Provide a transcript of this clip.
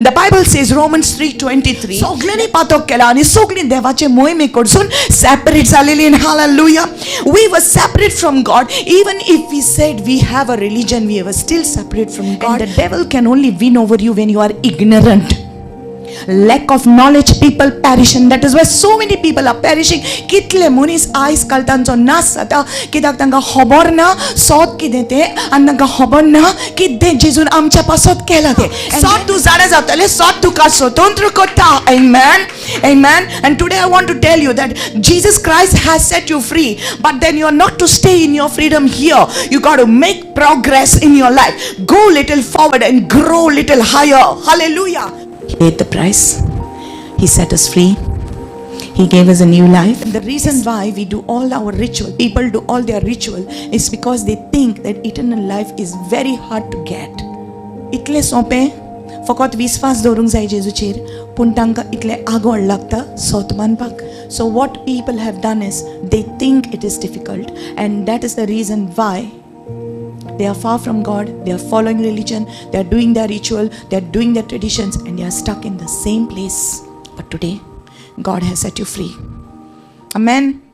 The Bible says, Romans 3:23. Sogli patokela ani sogli devache moime kodsun separate zalili. Hallelujah. We were separate from God. Even if we said we have a religion, we were still separate from God. And the devil can only win over you when you are ignorant. Lack of knowledge, people perish, and that is why so many people are perishing. Kitle munis eyes kaltancho nasata kidak tanga hobar na sot kidete annanga hobar na kidde Jesus amcha pasot kelate sot tu zara zatale sot tu ka swatantro kota. Amen, amen. And today I want to tell you that Jesus Christ has set you free, but then you are not to stay in your freedom here. You got to make progress in your life. Go little forward and grow little higher. Hallelujah. He paid the price. He set us free. He gave us a new life. And the reason why we do all our ritual, people do all their ritual, is because they think that eternal life is very hard to get. Itle sope फकत विश्वास दवरूंक जाय जेजूचेर पूण तांकां इतलें आगोड लागता सोत मानपाक. So what people have done is they think it is difficult, and that is the reason why they are far from God. They are following religion, they are doing their ritual, they are doing their traditions, and they are stuck in the same place. But today God has set you free. Amen.